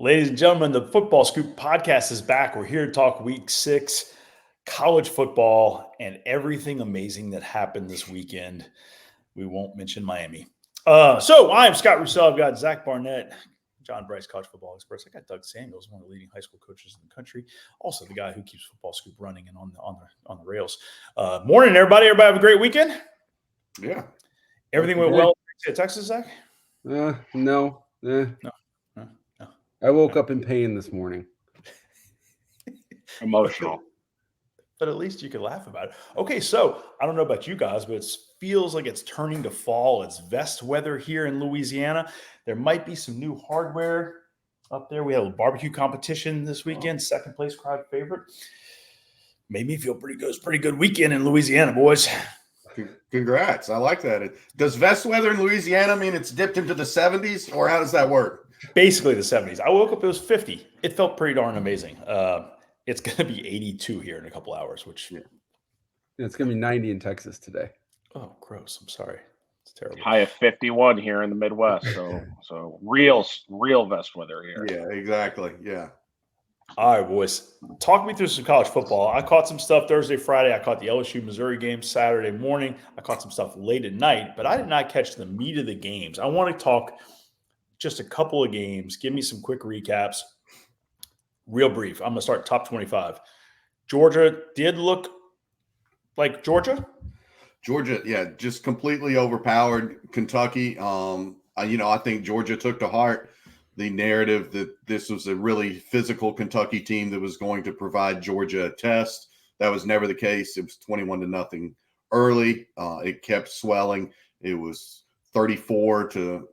Ladies and gentlemen, the Football Scoop podcast is back. We're here to talk week 6, college football, and everything amazing that happened this weekend. We won't mention Miami. So I'm Scott Roussel. I've got Zach Barnett, John Bryce, College Football Express. I got Doug Samuels, one of the leading high school coaches in the country. Also the guy who keeps Football Scoop running and on the rails. Morning, everybody. Everybody have a great weekend? Yeah. Everything went well at Texas, Zach? No. I woke up in pain this morning. Emotional. But at least you could laugh about it. Okay, so I don't know about you guys, but it feels like it's turning to fall. It's vest weather here in Louisiana. There might be some new hardware up there. We had a barbecue competition this weekend, second place crowd favorite. Made me feel pretty good. It was a pretty good weekend in Louisiana, boys. Congrats. I like that. Does vest weather in Louisiana mean it's dipped into the 70s, or how does that work? Basically the 70s. I woke up, it was 50. It felt pretty darn amazing. It's going to be 82 here in a couple hours, which it's going to be 90 in Texas today. Oh, gross. I'm sorry. It's terrible. High of 51 here in the Midwest. So real vest weather here. Yeah, exactly. Yeah. All right, boys. Talk me through some college football. I caught some stuff Thursday, Friday. I caught the LSU Missouri game Saturday morning. I caught some stuff late at night, but I did not catch the meat of the games. I want to talk just a couple of games. Give me some quick recaps. Real brief. I'm going to start top 25. Georgia did look like Georgia. Georgia, yeah, just completely overpowered Kentucky. I think Georgia took to heart the narrative that this was a really physical Kentucky team that was going to provide Georgia a test. That was never the case. It was 21-0 early. It kept swelling. It was 34-6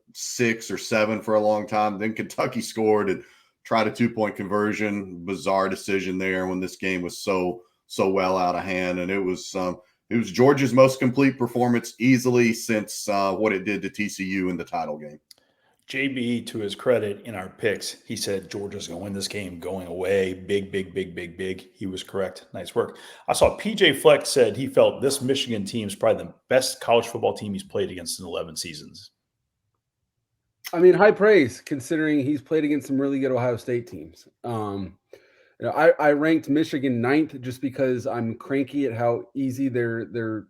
or 7 for a long time. Then Kentucky scored and tried a 2-point conversion. Bizarre decision there when this game was so well out of hand. And it was Georgia's most complete performance easily since what it did to TCU in the title game. JB, to his credit, in our picks, he said Georgia's going to win this game going away. Big. He was correct. Nice work. I saw PJ Fleck said he felt this Michigan team is probably the best college football team he's played against in 11 seasons. I mean, high praise considering he's played against some really good Ohio State teams. I ranked Michigan 9th just because I'm cranky at how easy their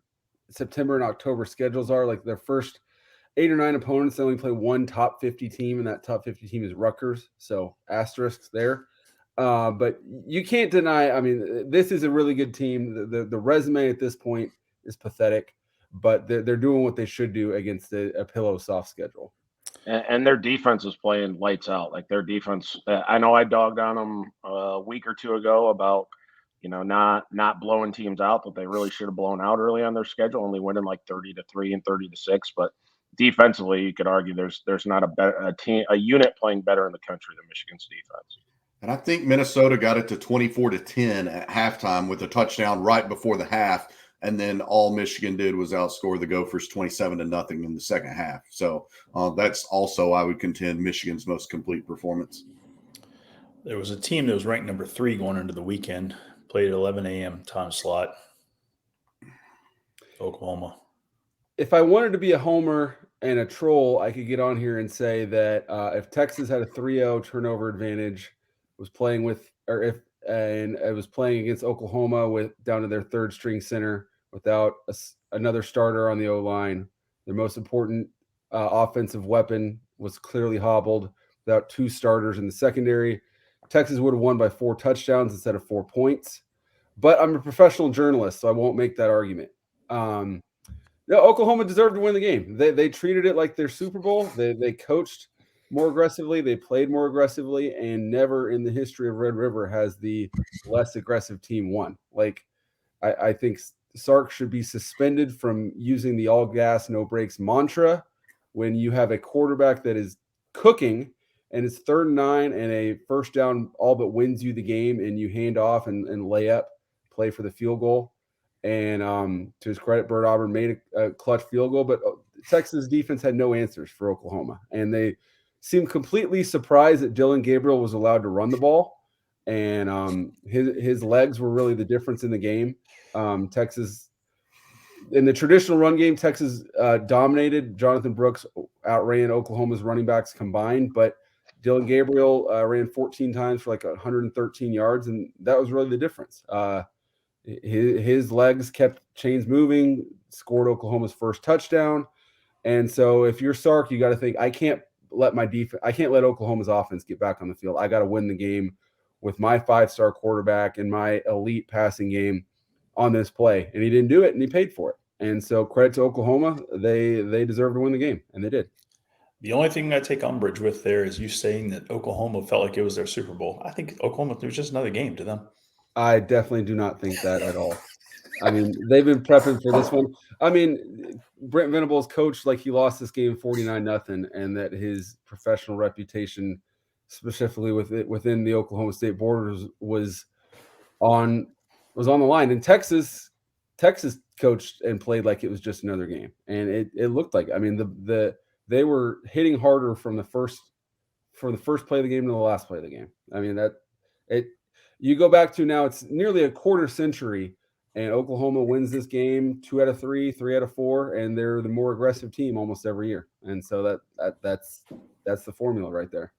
September and October schedules are. Like their first 8 or 9 opponents, they only play one top 50 team, and that top 50 team is Rutgers. So asterisks there. But you can't deny, I mean, this is a really good team. The resume at this point is pathetic, but they're doing what they should do against a pillow soft schedule. And their defense is playing lights out. Like their defense, I know I dogged on them a week or two ago about, not blowing teams out that they really should have blown out early on their schedule, only winning like 30-3 and 30-6. But defensively, you could argue there's not a unit playing better in the country than Michigan's defense. And I think Minnesota got it to 24-10 at halftime with a touchdown right before the half. And then all Michigan did was outscore the Gophers 27-0 in the second half. So that's also, I would contend, Michigan's most complete performance. There was a team that was ranked number 3 going into the weekend, played at 11 a.m. time slot, Oklahoma. If I wanted to be a homer and a troll, I could get on here and say that if Texas had a 3-0 turnover advantage, was playing against Oklahoma with down to their third string center without another starter on the O-line. Their most important offensive weapon was clearly hobbled without 2 starters in the secondary. Texas would have won by 4 touchdowns instead of 4 points. But I'm a professional journalist, so I won't make that argument. Oklahoma deserved to win the game. They treated it like their Super Bowl. They coached more aggressively. They played more aggressively, and never in the history of Red River has the less aggressive team won. Like, I think Sark should be suspended from using the all gas, no brakes mantra when you have a quarterback that is cooking and it's 3rd and 9 and a first down all but wins you the game, and you hand off and lay up, play for the field goal. And to his credit, Bert Auburn made a clutch field goal, but Texas defense had no answers for Oklahoma. And they seemed completely surprised that Dylan Gabriel was allowed to run the ball. And his legs were really the difference in the game. Texas, in the traditional run game, Texas dominated. Jonathan Brooks outran Oklahoma's running backs combined, but Dylan Gabriel ran 14 times for like 113 yards, and that was really the difference. His legs kept chains moving, scored Oklahoma's first touchdown. And so if you're Sark, you got to think, I can't let Oklahoma's offense get back on the field. I got to win the game with my 5-star quarterback and my elite passing game on this play. And he didn't do it, and he paid for it. And so credit to Oklahoma. They deserve to win the game, and they did. The only thing I take umbrage with there is you saying that Oklahoma felt like it was their Super Bowl. I think Oklahoma, it was just another game to them. I definitely do not think that at all. I mean, they've been prepping for this one. I mean, Brent Venables coached like he lost this game 49-0, and that his professional reputation, specifically within the Oklahoma State borders, was on the line. And Texas coached and played like it was just another game, and it looked like. I mean, they were hitting harder from the first play of the game to the last play of the game. I mean, you go back to now, it's nearly a quarter century. And Oklahoma wins this game 2 out of 3, 3 out of 4, and they're the more aggressive team almost every year. And so that's the formula right there.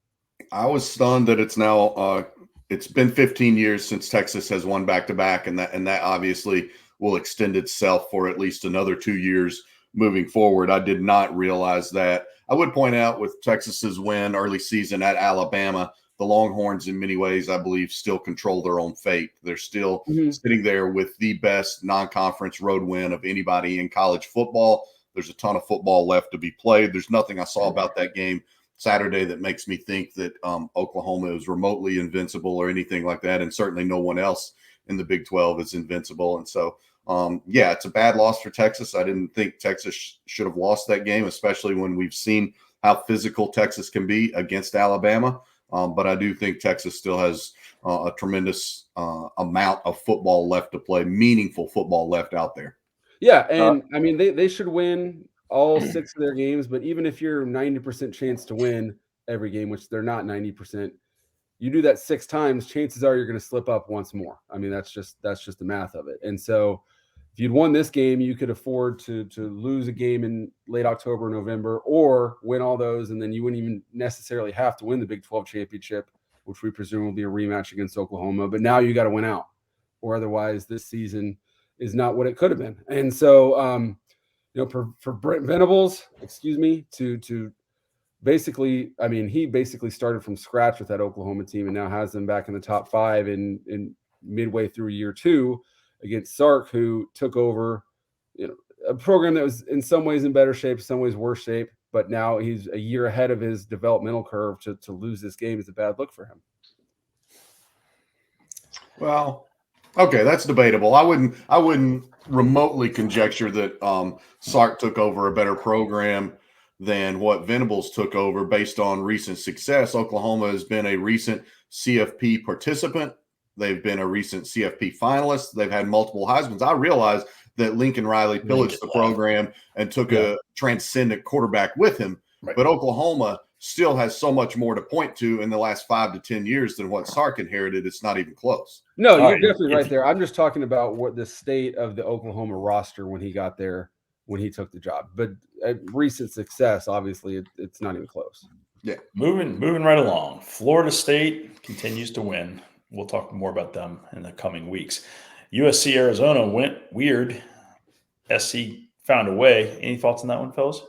I was stunned that it's now it's been 15 years since Texas has won back-to-back, and that obviously will extend itself for at least another 2 years moving forward. I did not realize that. I would point out with Texas's win early season at Alabama, the Longhorns, in many ways, I believe, still control their own fate. They're still sitting there with the best non-conference road win of anybody in college football. There's a ton of football left to be played. There's nothing I saw about that game Saturday that makes me think that Oklahoma is remotely invincible or anything like that, and certainly no one else in the Big 12 is invincible. And so, it's a bad loss for Texas. I didn't think Texas should have lost that game, especially when we've seen how physical Texas can be against Alabama. But I do think Texas still has a tremendous amount of football left to play, meaningful football left out there. Yeah, and I mean, they should win all 6 of their games, but even if you're 90% chance to win every game, which they're not 90%, you do that 6 times, chances are you're going to slip up once more. I mean, that's just the math of it. And so if you'd won this game, you could afford to lose a game in late October, November, or win all those, and then you wouldn't even necessarily have to win the Big 12 championship, which we presume will be a rematch against Oklahoma. But now you got to win out, or otherwise this season is not what it could have been. And so, for Brent Venables, to basically, I mean, he basically started from scratch with that Oklahoma team and now has them back in the top 5 in midway through year 2. Against Sark, who took over, a program that was in some ways in better shape, some ways worse shape, but now he's a year ahead of his developmental curve. To lose this game is a bad look for him. Well, okay, that's debatable. I wouldn't remotely conjecture that Sark took over a better program than what Venables took over based on recent success. Oklahoma has been a recent CFP participant. They've been a recent CFP finalist. They've had multiple Heismans. I realize that Lincoln Riley pillaged the program and took a transcendent quarterback with him. Right. But Oklahoma still has so much more to point to in the last 5 to 10 years than what Sark inherited. It's not even close. No, you're definitely right there. I'm just talking about what the state of the Oklahoma roster when he got there, when he took the job. But recent success, obviously, it's not even close. Yeah. Moving right along. Florida State continues to win. We'll talk more about them in the coming weeks. USC Arizona went weird. SC found a way. Any thoughts on that one, fellas?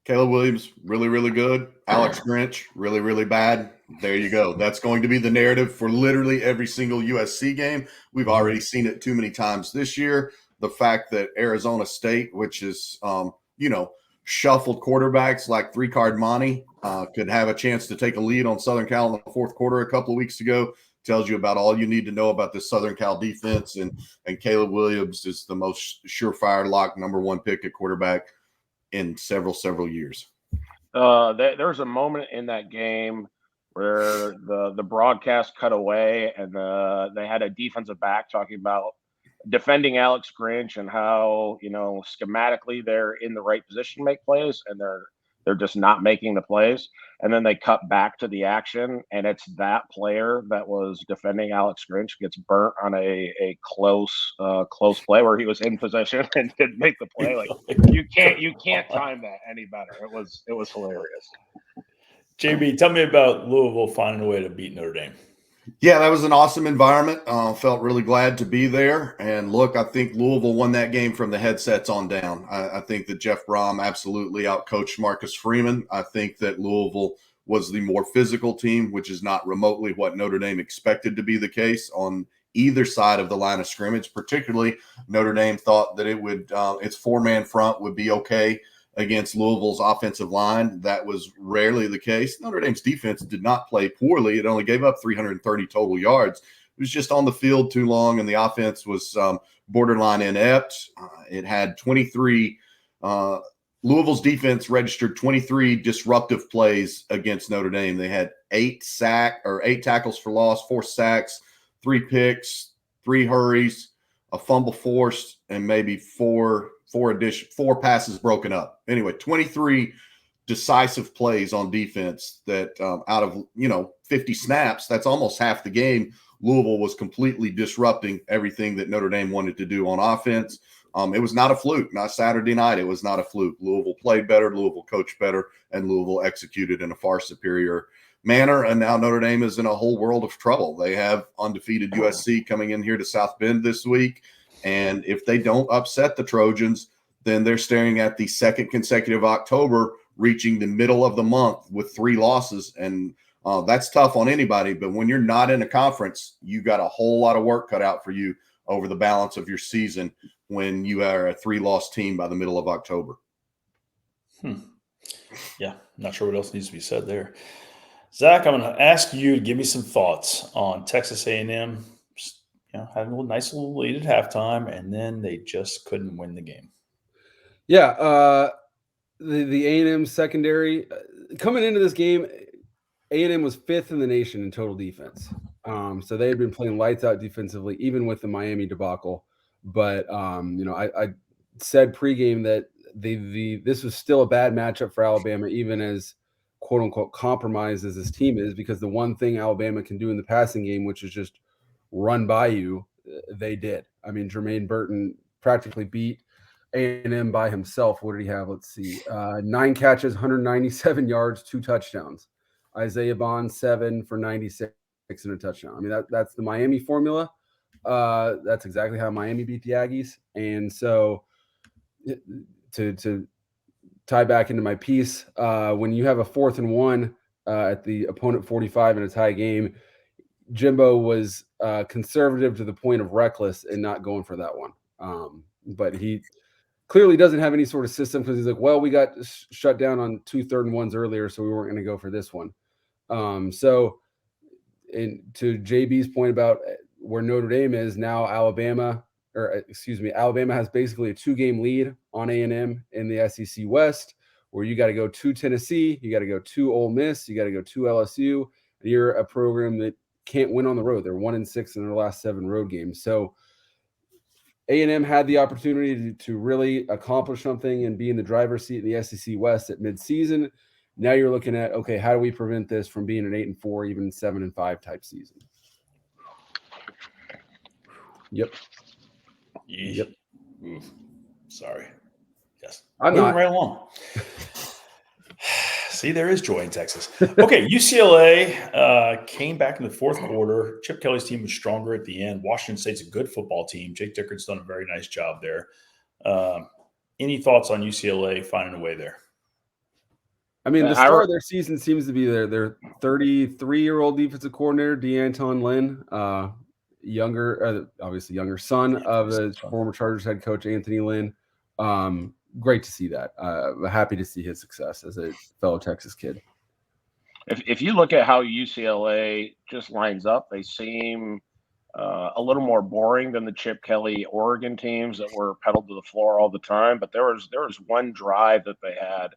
Caleb Williams, really, really good. Alex Grinch, really, really bad. There you go. That's going to be the narrative for literally every single USC game. We've already seen it too many times this year. The fact that Arizona State, which is, shuffled quarterbacks like 3-card Monty, could have a chance to take a lead on Southern Cal in the fourth quarter a couple of weeks ago, tells you about all you need to know about this Southern Cal defense. And Caleb Williams is the most surefire lock number 1 pick at quarterback in several years. There was a moment in that game where the broadcast cut away and they had a defensive back talking about defending Alex Grinch and how, schematically they're in the right position to make plays and they're just not making the plays. And then they cut back to the action, and it's that player that was defending Alex Grinch gets burnt on a close play where he was in possession and didn't make the play. Like you can't time that any better. It was hilarious. JB, tell me about Louisville finding a way to beat Notre Dame. Yeah, that was an awesome environment. Felt really glad to be there. And look, I think Louisville won that game from the headsets on down. I think that Jeff Brom absolutely outcoached Marcus Freeman. I think that Louisville was the more physical team, which is not remotely what Notre Dame expected to be the case on either side of the line of scrimmage. Particularly, Notre Dame thought that it would its four-man front would be okay against Louisville's offensive line. That was rarely the case. Notre Dame's defense did not play poorly. It only gave up 330 total yards. It was just on the field too long, and the offense was borderline inept. It had 23 Louisville's defense registered 23 disruptive plays against Notre Dame. They had 8 tackles for loss, 4 sacks, 3 picks, 3 hurries, a fumble forced, and maybe four passes broken up. Anyway, 23 decisive plays on defense that out of 50 snaps, that's almost half the game. Louisville was completely disrupting everything that Notre Dame wanted to do on offense. It was not a fluke. Not Saturday night. It was not a fluke. Louisville played better. Louisville coached better, and Louisville executed in a far superior manner. And now Notre Dame is in a whole world of trouble. They have undefeated USC coming in here to South Bend this week. And if they don't upset the Trojans, then they're staring at the second consecutive October, reaching the middle of the month with 3 losses. And that's tough on anybody. But when you're not in a conference, you got a whole lot of work cut out for you over the balance of your season when you are a 3-loss team by the middle of October. Yeah, not sure what else needs to be said there. Zach, I'm going to ask you to give me some thoughts on Texas A&M. Having a nice little lead at halftime, and then they just couldn't win the game. Yeah, the A&M secondary coming into this game, A&M was 5th in the nation in total defense. So they had been playing lights out defensively, even with the Miami debacle. But I said pregame that this was still a bad matchup for Alabama, even as quote unquote compromised as this team is, because the one thing Alabama can do in the passing game, which is just run by you, they did. I mean, Jermaine Burton practically beat A&M by himself. What did he have? Let's see. 9 catches, 197 yards, 2 touchdowns. Isaiah Bond, 7 for 96 and a touchdown. I mean, that's the Miami formula. That's exactly how Miami beat the Aggies. And so to tie back into my piece, when you have a 4th and 1 at the opponent 45 in a tie game, Jimbo was conservative to the point of reckless and not going for that one. But he clearly doesn't have any sort of system, because he's like, well, we got shut down on 2 3rd and 1s earlier, so we weren't going to go for this one. So to JB's point about where Notre Dame is now, Alabama has basically a 2-game lead on A&M in the SEC West, where you got to go to Tennessee, you got to go to Ole Miss, you got to go to LSU, and you're a program that can't win on the road. They're 1-6 in their last 7 road games. So A&M had the opportunity to really accomplish something and be in the driver's seat in the SEC West at midseason. Now you're looking at, okay, how do we prevent this from being an 8-4, even 7-5 type season? Yep. Yep. Oof. Sorry. Yes. I'm moving not right along. See, there is joy in Texas. Okay, UCLA came back in the 4th quarter. Chip Kelly's team was stronger at the end. Washington State's a good football team. Jake Dickert's done a very nice job there. Any thoughts on UCLA finding a way there? I mean, the star of their season seems to be their 33-year-old defensive coordinator, DeAnton Lynn, obviously younger son of the former Chargers head coach, Anthony Lynn. Great to see that. Happy to see his success as a fellow Texas kid. If you look at how UCLA just lines up, they seem a little more boring than the Chip Kelly Oregon teams that were pedaled to the floor all the time. But there was one drive that they had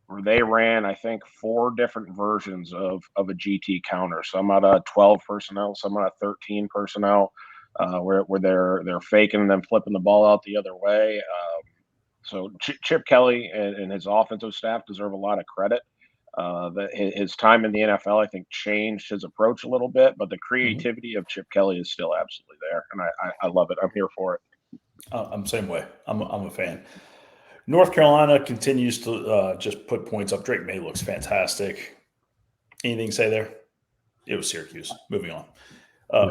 where they ran, I think, 4 different versions of a GT counter. Some out of 12 personnel, some out of 13 personnel, where they're faking and then flipping the ball out the other way. So Chip Kelly and his offensive staff deserve a lot of credit. His time in the NFL, I think, changed his approach a little bit, but the creativity of Chip Kelly is still absolutely there, and I love it. I'm here for it. I'm the same way. I'm a fan. North Carolina continues to just put points up. Drake May looks fantastic. Anything to say there? It was Syracuse. Moving on.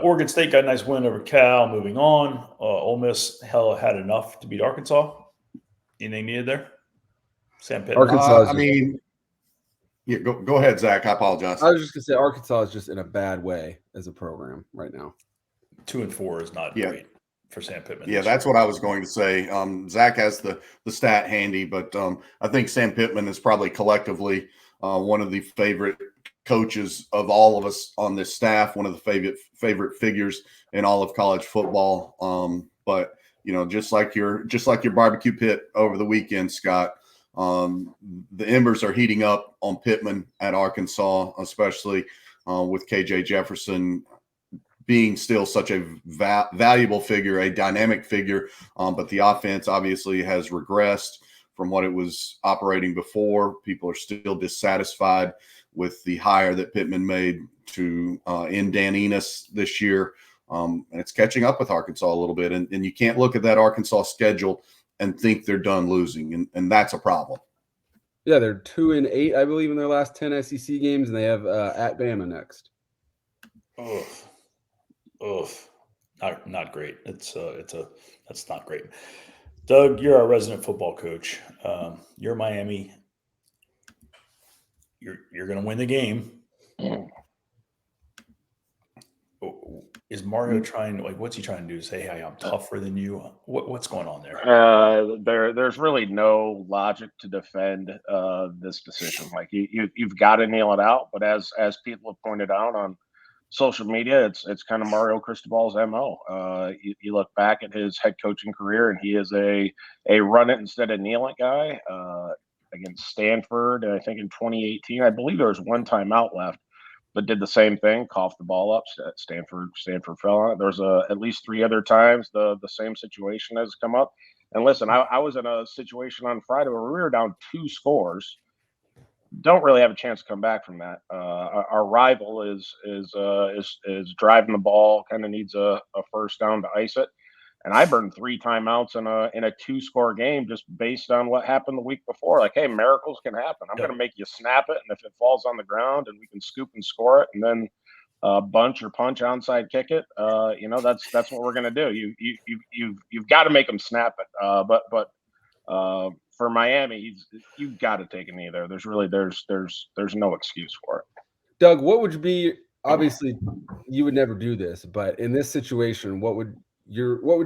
Oregon State got a nice win over Cal. Moving on. Ole Miss had enough to beat Arkansas. Anything needed there? Sam Pittman. Arkansas. Go ahead, Zach. I apologize. I was just gonna say Arkansas is just in a bad way as a program right now. 2-4 is not great for Sam Pittman. Yeah, that's what I was going to say. Zach has the stat handy, but I think Sam Pittman is probably collectively one of the favorite coaches of all of us on this staff, one of the favorite figures in all of college football. But just like your barbecue pit over the weekend, Scott, the embers are heating up on Pittman at Arkansas, especially with KJ Jefferson being still such a valuable figure, a dynamic figure. But the offense obviously has regressed from what it was operating before. People are still dissatisfied with the hire that Pittman made to end Dan Enos this year. And it's catching up with Arkansas a little bit. And you can't look at that Arkansas schedule and think they're done losing. And that's a problem. Yeah, they're 2-8, I believe, in their last 10 SEC games, and they have at Bama next. Not great. That's not great. Doug, you're our resident football coach. You're Miami. You're going to win the game. Is Mario trying? What's he trying to do? Say, "Hey, I'm tougher than you." What's going on there? There's really no logic to defend this decision. Like you've got to nail it out. But as people have pointed out on social media, it's kind of Mario Cristobal's MO. You look back at his head coaching career, and he is a run it instead of kneel it guy. Against Stanford, I think in 2018, I believe there was one timeout left, but did the same thing, coughed the ball up. Stanford fell on it. There's at least 3 other times the same situation has come up. And listen, I was in a situation on Friday where we were down 2 scores. Don't really have a chance to come back from that. Our rival is driving the ball, kind of needs a first down to ice it. And I burned 3 timeouts in a 2-score game just based on what happened the week before. Like, hey, miracles can happen. I'm going to make you snap it, and if it falls on the ground, and we can scoop and score it, and then bunch or punch onside kick it. That's what we're going to do. You've got to make them snap it. But for Miami, you've got to take a knee there. There's no excuse for it. Doug, what would be? Obviously, you would never do this, but in this situation, what would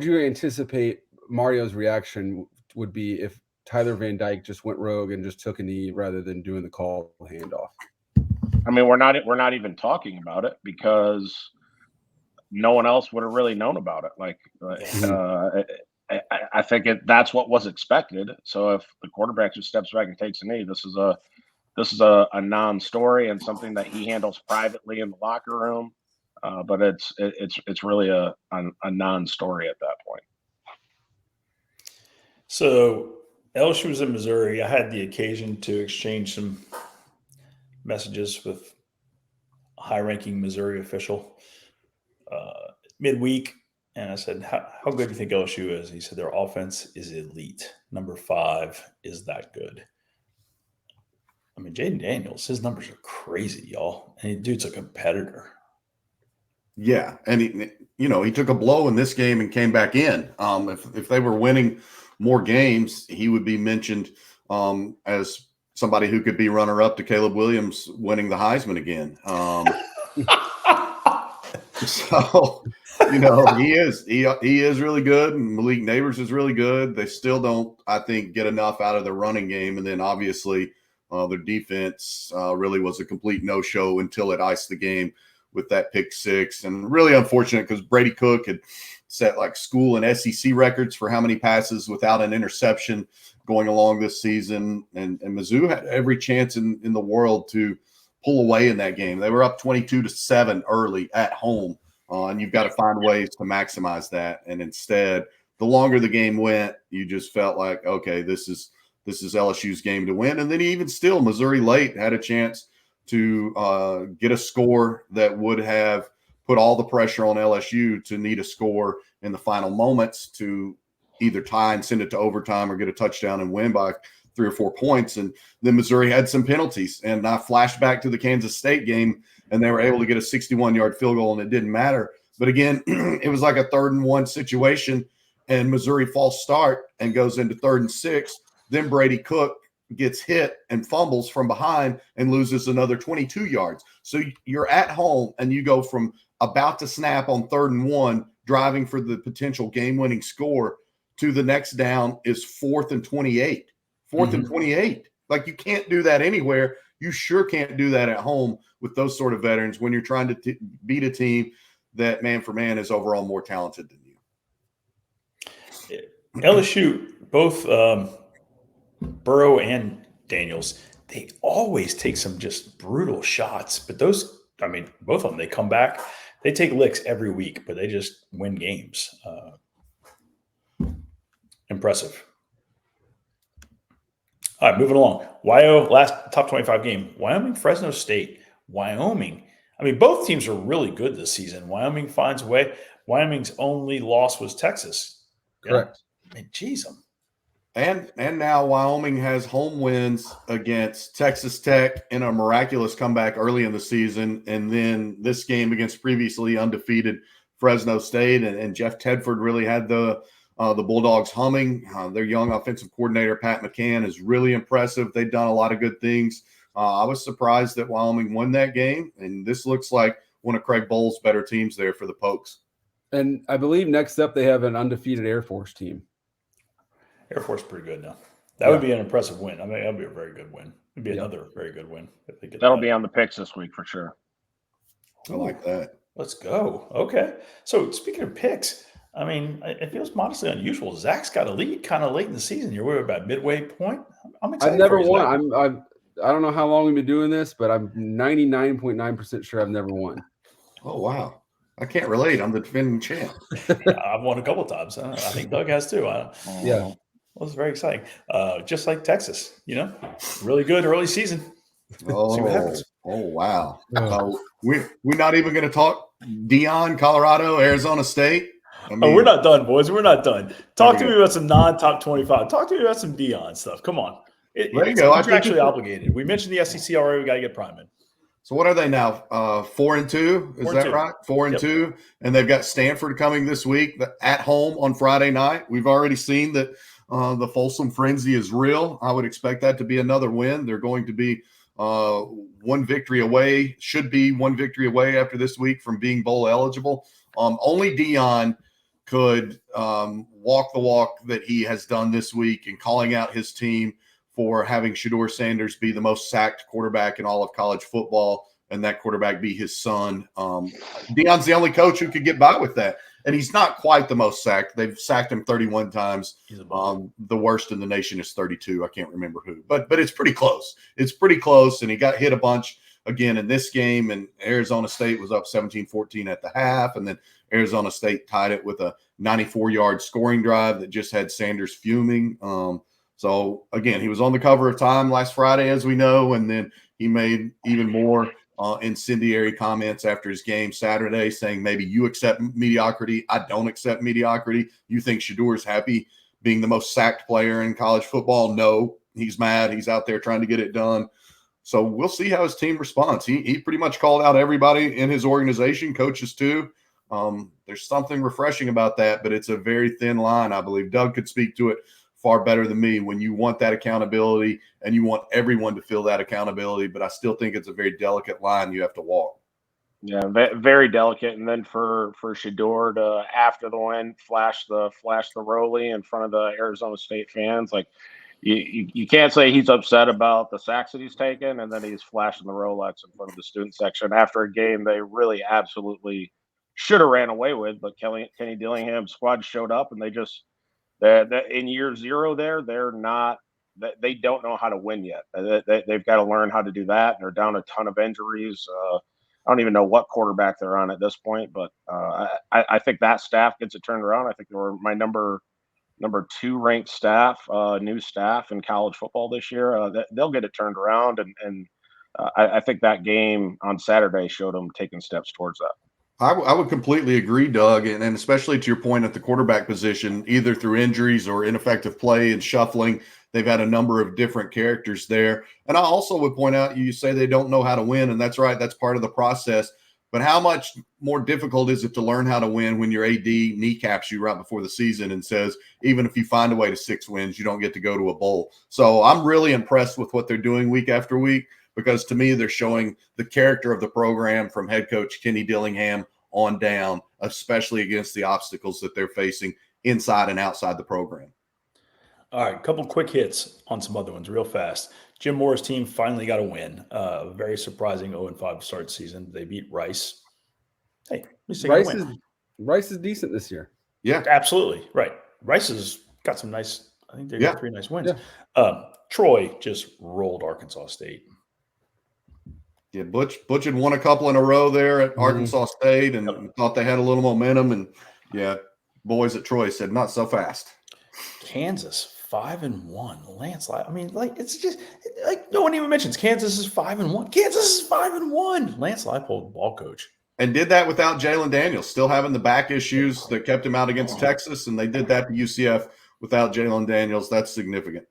you anticipate Mario's reaction would be if Tyler Van Dyke just went rogue and just took a knee rather than doing the call handoff? I mean, we're not even talking about it because no one else would have really known about it. I think that's what was expected. So if the quarterback just steps back and takes a knee, this is a non-story and something that he handles privately in the locker room. But it's really a non-story at that point. So LSU was in Missouri. I had the occasion to exchange some messages with a high-ranking Missouri official midweek, and I said, "How good do you think LSU is?" He said, "Their offense is elite. Number 5 is that good." I mean, Jaden Daniels, his numbers are crazy, y'all, and dude's a competitor. Yeah, and he took a blow in this game and came back in. If they were winning more games, he would be mentioned as somebody who could be runner-up to Caleb Williams winning the Heisman again. So he is really good, and Malik Neighbors is really good. They still don't, I think, get enough out of their running game, and then obviously their defense really was a complete no-show until it iced the game with that pick 6, and really unfortunate because Brady Cook had set like school and SEC records for how many passes without an interception going along this season. And Mizzou had every chance in the world to pull away in that game. They were up 22-7 early at home, and you've got to find ways to maximize that. And instead, the longer the game went, you just felt like, okay, this is LSU's game to win. And then even still, Missouri late had a chance to get a score that would have put all the pressure on LSU to need a score in the final moments to either tie and send it to overtime or get a touchdown and win by 3 or 4 points. And then Missouri had some penalties. And I flashed back to the Kansas State game, and they were able to get a 61-yard field goal, and it didn't matter. But again, it was like a 3rd and 1 situation, and Missouri false start and goes into 3rd and 6. Then Brady Cook gets hit and fumbles from behind and loses another 22 yards. So you're at home, and you go from about to snap on 3rd and 1, driving for the potential game-winning score, to the next down is 4th and 28. 4th and 28. Like, you can't do that anywhere. You sure can't do that at home with those sort of veterans when you're trying to beat a team that man for man is overall more talented than you. LSU, both Burrow and Daniels, they always take some just brutal shots. But both of them, they come back. They take licks every week, but they just win games. Impressive. All right, moving along. Last top 25 game. Wyoming, Fresno State. Wyoming. Both teams are really good this season. Wyoming finds a way. Wyoming's only loss was Texas. Correct. Geez, And now Wyoming has home wins against Texas Tech in a miraculous comeback early in the season, and then this game against previously undefeated Fresno State. And Jeff Tedford really had the Bulldogs humming. Their young offensive coordinator, Pat McCann, is really impressive. They've done a lot of good things. I was surprised that Wyoming won that game, and this looks like one of Craig Bowles' better teams there for the Pokes. And I believe next up they have an undefeated Air Force team. Air Force pretty good now. That would be an impressive win. That would be a very good win. It'd be another very good win if they get That'll be on the picks this week for sure. I like that. Let's go. Okay. So speaking of picks, it feels modestly unusual. Zach's got a lead kind of late in the season. You're about midway point. I'm excited. I've never won. I don't know how long we've been doing this, but I'm 99.9% sure I've never won. Oh, wow. I can't relate. I'm the defending champ. I've won a couple of times. I think Doug has too. Yeah. Well, it's very exciting. Just like Texas, really good early season. See what happens. Oh, wow. We're not even going to talk Deion, Colorado, Arizona State. We're not done, boys. We're not done. Talk to me about some non-top 25. Talk to me about some Deion stuff. Come on. There you go. It's contractually obligated. We mentioned the SEC already. We got to get Prime in. So what are they now? 4-2? Is that right? 4-2. And they've got Stanford coming this week at home on Friday night. We've already seen that the Folsom frenzy is real. I would expect that to be another win. They're going to be one victory away, should be one victory away after this week from being bowl eligible. Only Deion could walk the walk that he has done this week in calling out his team for having Shedeur Sanders be the most sacked quarterback in all of college football, and that quarterback be his son. Deion's the only coach who could get by with that. And he's not quite the most sacked. They've sacked him 31 times. The worst in the nation is 32. I can't remember who. But it's pretty close. It's pretty close, and he got hit a bunch again in this game, and Arizona State was up 17-14 at the half, and then Arizona State tied it with a 94-yard scoring drive that just had Sanders fuming. So, again, he was on the cover of Time last Friday, as we know, and then he made even more incendiary comments after his game Saturday saying maybe you accept mediocrity. I don't accept mediocrity. You think Shedeur's happy being the most sacked player in college football? No, he's mad. He's out there trying to get it done. So we'll see how his team responds. He pretty much called out everybody in his organization, coaches too. There's something refreshing about that, but it's a very thin line. I believe Doug could speak to it far better than me when you want that accountability and you want everyone to feel that accountability, but I still think it's a very delicate line you have to walk. Yeah, very delicate. And then for Shedeur to, after the win, flash the Rollie in front of the Arizona State fans, like you can't say he's upset about the sacks that he's taken, and then he's flashing the Rolex in front of the student section after a game they really absolutely should have ran away with. But Kenny Dillingham's squad showed up, and they just in year zero they're not. They don't know how to win yet. They've got to learn how to do that. And they're down a ton of injuries. I don't even know what quarterback they're on at this point, but I think that staff gets it turned around. I think they were my number 2 ranked staff, new staff in college football this year. They'll get it turned around, and I think that game on Saturday showed them taking steps towards that. I would completely agree, Doug, and especially to your point at the quarterback position, either through injuries or ineffective play and shuffling, They've had a number of different characters there. And I also would point out, you say they don't know how to win, and that's right. That's part of the process. But how much more difficult is it to learn how to win when your AD kneecaps you right before the season and says, even if you find a way to 6 wins, you don't get to go to a bowl? So I'm really impressed with what they're doing week after week, because to me, they're showing the character of the program from head coach Kenny Dillingham on down, especially against the obstacles that they're facing inside and outside the program. All right, a couple quick hits on some other ones real fast. Jim Moore's team finally got a win. Very surprising 0-5 start season. They beat Rice. Hey, at least they got a win. Rice is decent this year. Yeah, Absolutely, right. Rice has got some nice – I think they got 3 nice wins. Yeah. Troy just rolled Arkansas State. Yeah, Butch had won a couple in a row there at Arkansas State and thought they had a little momentum. And, yeah, boys at Troy said, not so fast. Kansas 5-1 landslide. I mean, like, it's just like no one even mentions Kansas is 5-1. Kansas is 5-1. Lance Leipold, ball coach, and did that without Jalen Daniels, still having the back issues that kept him out against Texas, and they did that to UCF without Jalen Daniels. That's significant.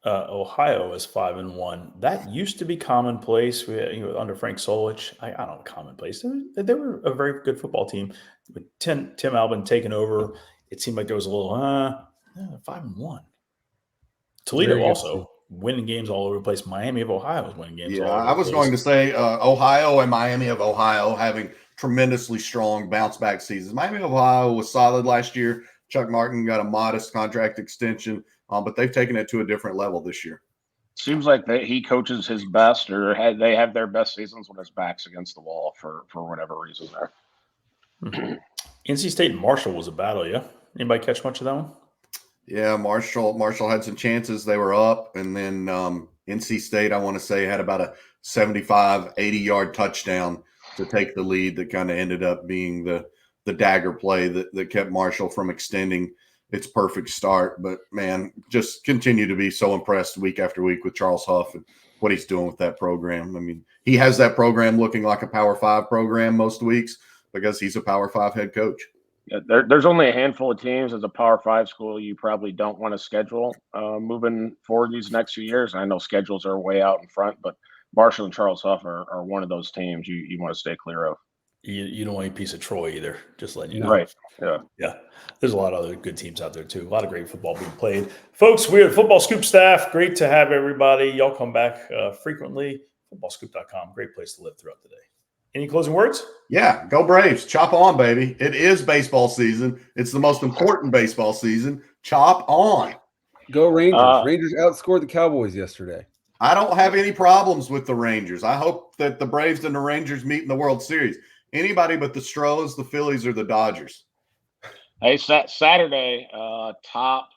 Ohio is 5-1. That used to be commonplace under Frank Solich. I don't know, commonplace. They were a very good football team. With Tim Albin taking over, it seemed like there was a little 5-1. Toledo also winning games all over the place. Miami of Ohio is winning games all over the place. I was going to say Ohio and Miami of Ohio having tremendously strong bounce-back seasons. Miami of Ohio was solid last year. Chuck Martin got a modest contract extension, but they've taken it to a different level this year. Seems like he coaches his best, or they have their best seasons when his back's against the wall for whatever reason there. NC State and Marshall was a battle, yeah? Anybody catch much of that one? Yeah, Marshall had some chances. They were up, and then NC State, I want to say, had about a 75, 80-yard touchdown to take the lead that kind of ended up being the dagger play that kept Marshall from extending its perfect start. But, man, just continue to be so impressed week after week with Charles Huff and what he's doing with that program. I mean, he has that program looking like a Power 5 program most weeks because he's a Power 5 head coach. Yeah, there's only a handful of teams as a Power 5 school you probably don't want to schedule moving forward these next few years. I know schedules are way out in front, but Marshall and Charles Huff are one of those teams you want to stay clear of. You don't want any piece of Troy either, just letting you know. Right. Yeah. There's a lot of other good teams out there, too. A lot of great football being played. Folks, we're the Football Scoop staff. Great to have everybody. Y'all come back frequently. FootballScoop.com. Great place to live throughout the day. Any closing words? Yeah, go Braves. Chop on, baby. It is baseball season. It's the most important baseball season. Chop on. Go Rangers. Rangers outscored the Cowboys yesterday. I don't have any problems with the Rangers. I hope that the Braves and the Rangers meet in the World Series. Anybody but the Stros, the Phillies, or the Dodgers. Hey, Saturday, top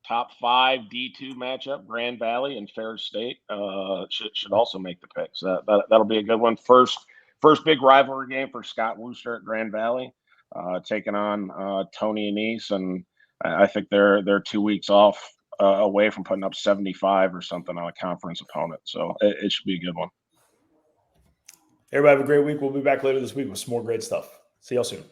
5 D2 matchup, Grand Valley and Ferris State should also make the picks. That'll be a good one. First big rivalry game for Scott Wooster at Grand Valley, taking on Tony Anise, and I think they're 2 weeks off away from putting up 75 or something on a conference opponent. So it should be a good one. Everybody have a great week. We'll be back later this week with some more great stuff. See y'all soon.